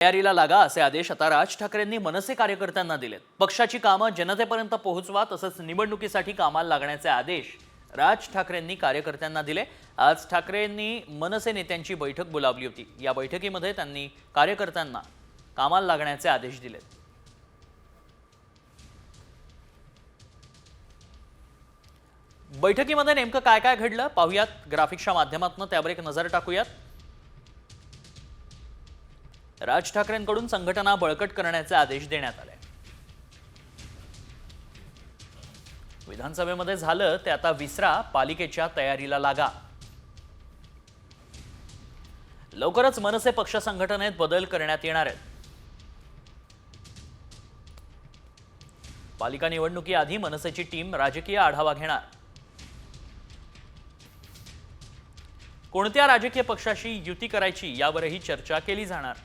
तयारीला लागा असे आदेश आता राज ठाकरेंनी मनसे कार्यकर्त्यांना दिलेत। पक्षाची कामं जनतेपर्यंत पोहोचवा तसंच निवडणुकीसाठी कामाला लागण्याचे आदेश राज ठाकरेंनी कार्यकर्त्यांना दिले। आज ठाकरेंनी मनसे नेत्यांची बैठक बोलावली होती। या बैठकीमध्ये त्यांनी कार्यकर्त्यांना कामाला लागण्याचे आदेश दिलेत। बैठकीमध्ये नेमकं काय काय घडलं पाहूयात, ग्राफिक्सच्या माध्यमातून त्यावर एक नजर टाकूयात। राज ठाकरेंकडून संघटना बळकट करण्याचे आदेश देण्यात आले। विधानसभेमध्ये झालं ते आता विसरा, पालिकेच्या तयारीला लागा। लवकरच मनसे पक्ष संघटनेत बदल करण्यात येणार आहेत। पालिका निवडणुकीआधी मनसेची टीम राजकीय आढावा घेणार। कोणत्या राजकीय पक्षाशी युती करायची यावरही चर्चा केली जाणार।